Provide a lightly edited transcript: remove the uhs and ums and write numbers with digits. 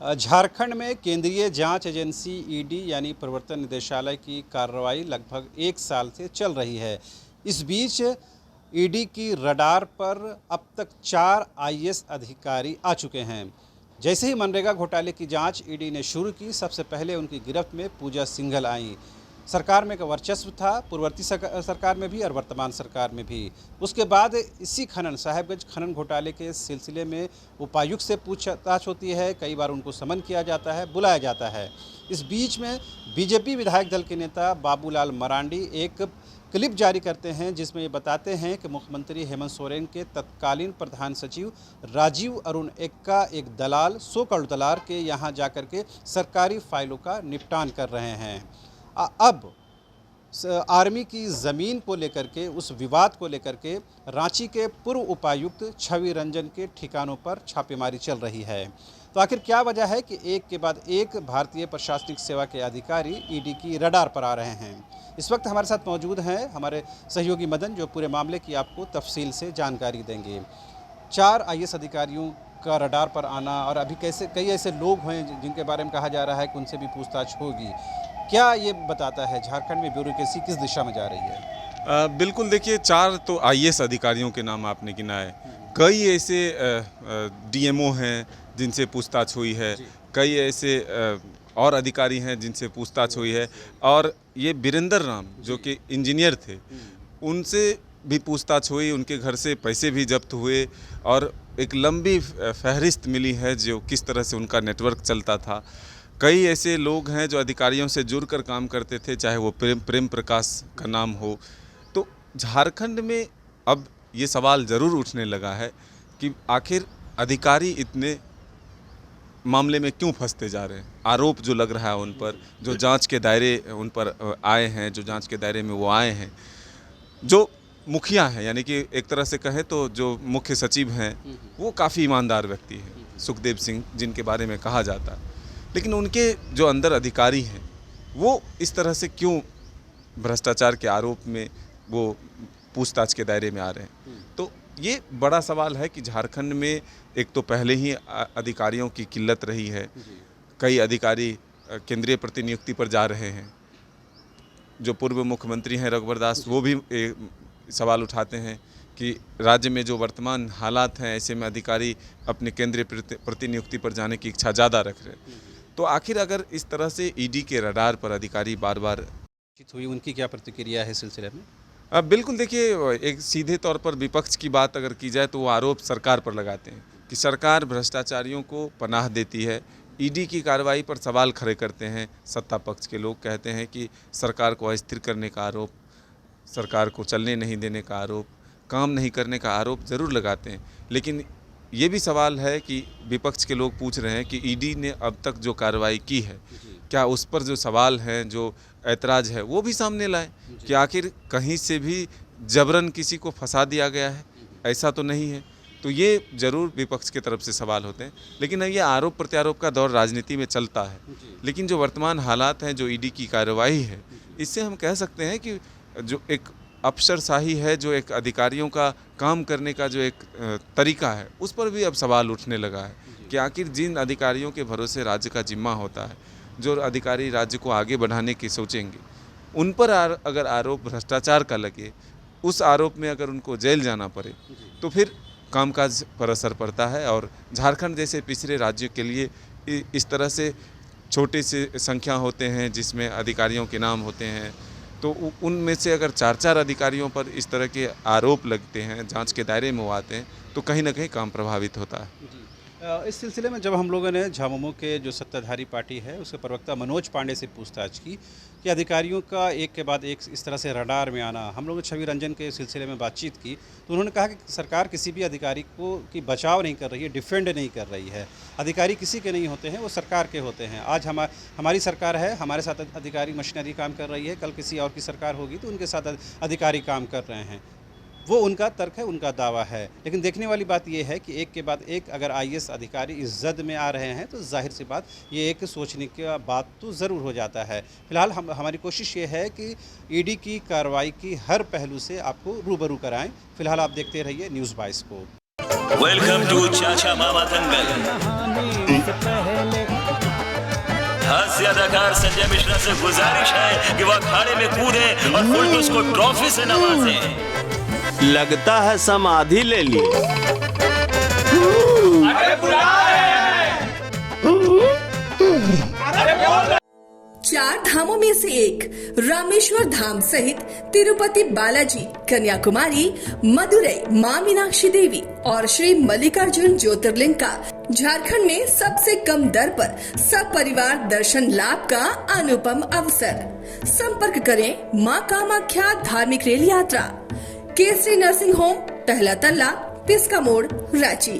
झारखंड में केंद्रीय जांच एजेंसी ईडी यानी प्रवर्तन निदेशालय की कार्रवाई लगभग एक साल से चल रही है। इस बीच ईडी की रडार पर अब तक 4 आईएएस अधिकारी आ चुके हैं। जैसे ही मनरेगा घोटाले की जांच ईडी ने शुरू की, सबसे पहले उनकी गिरफ्त में पूजा सिंघल आईं। सरकार में का वर्चस्व था, पूर्ववर्ती सरकार में भी और वर्तमान सरकार में भी। उसके बाद इसी साहेबगंज खनन घोटाले के सिलसिले में उपायुक्त से पूछताछ होती है। कई बार उनको समन किया जाता है, बुलाया जाता है। इस बीच में बीजेपी विधायक दल के नेता बाबूलाल मरांडी एक क्लिप जारी करते हैं, जिसमें ये बताते हैं कि मुख्यमंत्री हेमंत सोरेन के तत्कालीन प्रधान सचिव राजीव अरुण एक्का एक दलाल, सो करोड़ दलाल के यहाँ जाकर के सरकारी फाइलों का निपटान कर रहे हैं। अब आर्मी की ज़मीन को लेकर के, उस विवाद को लेकर के रांची के पूर्व उपायुक्त छवि रंजन के ठिकानों पर छापेमारी चल रही है। तो आखिर क्या वजह है कि एक के बाद एक भारतीय प्रशासनिक सेवा के अधिकारी ईडी की रडार पर आ रहे हैं? इस वक्त हमारे साथ मौजूद हैं हमारे सहयोगी मदन, जो पूरे मामले की आपको तफसील से जानकारी देंगे। 4 आईएएस अधिकारियों का रडार पर आना, और अभी कई ऐसे लोग हैं जिनके बारे में कहा जा रहा है कि उनसे भी पूछताछ होगी। क्या ये बताता है झारखंड में ब्यूरोक्रेसी किस दिशा में जा रही है? बिल्कुल, देखिए 4 तो आईएएस अधिकारियों के नाम आपने गिनाए। कई ऐसे डीएमओ हैं जिनसे पूछताछ हुई है, कई ऐसे और अधिकारी हैं जिनसे पूछताछ हुई है, और ये बीरेंद्र राम जो कि इंजीनियर थे, उनसे भी पूछताछ हुई। उनके घर से पैसे भी जब्त हुए और एक लंबी फहरिस्त मिली है जो किस तरह से उनका नेटवर्क चलता था। कई ऐसे लोग हैं जो अधिकारियों से जुड़कर काम करते थे, चाहे वो प्रेम प्रकाश का नाम हो। तो झारखंड में अब ये सवाल ज़रूर उठने लगा है कि आखिर अधिकारी इतने मामले में क्यों फंसते जा रहे हैं। आरोप जो लग रहा है उन पर, जो जांच के दायरे उन पर आए हैं, जो जांच के दायरे में वो आए हैं, जो मुखिया हैं, यानी कि एक तरह से कहें तो जो मुख्य सचिव हैं, वो काफ़ी ईमानदार व्यक्ति हैं, सुखदेव सिंह जिनके बारे में कहा जाता है। लेकिन उनके जो अंदर अधिकारी हैं, वो इस तरह से क्यों भ्रष्टाचार के आरोप में वो पूछताछ के दायरे में आ रहे हैं? तो ये बड़ा सवाल है कि झारखंड में एक तो पहले ही अधिकारियों की किल्लत रही है। कई अधिकारी केंद्रीय प्रतिनियुक्ति पर जा रहे हैं। जो पूर्व मुख्यमंत्री हैं रघुवर दास, वो भी सवाल उठाते हैं कि राज्य में जो वर्तमान हालात हैं, ऐसे में अधिकारी अपने केंद्रीय प्रतिनियुक्ति पर जाने की इच्छा ज़्यादा रख रहे हैं। तो आखिर अगर इस तरह से ईडी के रडार पर अधिकारी बार बार हुई, उनकी क्या प्रतिक्रिया है इस सिलसिले में? बिल्कुल, देखिए, एक सीधे तौर पर विपक्ष की बात अगर की जाए तो वो आरोप सरकार पर लगाते हैं कि सरकार भ्रष्टाचारियों को पनाह देती है। ईडी की कार्रवाई पर सवाल खड़े करते हैं सत्ता पक्ष के लोग। कहते हैं कि सरकार को अस्थिर करने का आरोप, सरकार को चलने नहीं देने का आरोप, काम नहीं करने का आरोप ज़रूर लगाते हैं। लेकिन ये भी सवाल है कि विपक्ष के लोग पूछ रहे हैं कि ईडी ने अब तक जो कार्रवाई की है, क्या उस पर जो सवाल हैं, जो ऐतराज़ है, वो भी सामने लाएं कि आखिर कहीं से भी जबरन किसी को फंसा दिया गया है, ऐसा तो नहीं है। तो ये ज़रूर विपक्ष की तरफ से सवाल होते हैं। लेकिन ये आरोप प्रत्यारोप का दौर राजनीति में चलता है। लेकिन जो वर्तमान हालात हैं, जो ईडी की कार्रवाई है, इससे हम कह सकते हैं कि जो एक अफसरशाही है, जो एक अधिकारियों का काम करने का जो एक तरीका है, उस पर भी अब सवाल उठने लगा है कि आखिर जिन अधिकारियों के भरोसे राज्य का जिम्मा होता है, जो अधिकारी राज्य को आगे बढ़ाने की सोचेंगे, उन पर अगर आरोप भ्रष्टाचार का लगे, उस आरोप में अगर उनको जेल जाना पड़े, तो फिर कामकाज पर असर पड़ता है। और झारखंड जैसे पिछड़े राज्यों के लिए इस तरह से छोटे से संख्या होते हैं जिसमें अधिकारियों के नाम होते हैं, तो उनमें से अगर 4 अधिकारियों पर इस तरह के आरोप लगते हैं, जांच के दायरे में वो आते हैं, तो कहीं ना कहीं काम प्रभावित होता है। इस सिलसिले में जब हम लोगों ने झामुमो के जो सत्ताधारी पार्टी है, उसके प्रवक्ता मनोज पांडे से पूछताछ की कि अधिकारियों का एक के बाद एक इस तरह से रडार में आना, हम लोगों ने छवि रंजन के सिलसिले में बातचीत की, तो उन्होंने कहा कि सरकार किसी भी अधिकारी को की बचाव नहीं कर रही है, डिफेंड नहीं कर रही है। अधिकारी किसी के नहीं होते हैं, वो सरकार के होते हैं। आज हमारी सरकार है, हमारे साथ अधिकारी मशीनरी काम कर रही है, कल किसी और की सरकार होगी तो उनके साथ अधिकारी काम कर रहे हैं। वो उनका तर्क है, उनका दावा है। लेकिन देखने वाली बात यह है कि एक के बाद एक अगर आईएएस अधिकारी इस जद में आ रहे हैं, तो जाहिर सी बात ये एक सोचने की बात तो ज़रूर हो जाता है। फिलहाल हमारी कोशिश ये है कि ईडी की कार्रवाई की हर पहलू से आपको रूबरू कराएं। फिलहाल आप देखते रहिए न्यूज़ 22 को। वेलकम टू चाचा मामा दंगल। हास्य अदाकार संजय मिश्रा से गुजारिश है कि वह अखाड़े में कूदे और फुलटूस को ट्रॉफी से नवाजें। लगता है समाधि ले ली। चार धामों में से एक रामेश्वर धाम सहित तिरुपति बालाजी, कन्याकुमारी, मदुरई मां मीनाक्षी देवी और श्री मल्लिकार्जुन ज्योतिर्लिंग का झारखंड में सबसे कम दर पर सब परिवार दर्शन लाभ का अनुपम अवसर। संपर्क करें मां कामाख्या धार्मिक रेल यात्रा, केसरी नर्सिंग होम, पहला तल्ला, पिस्का मोड़, रांची।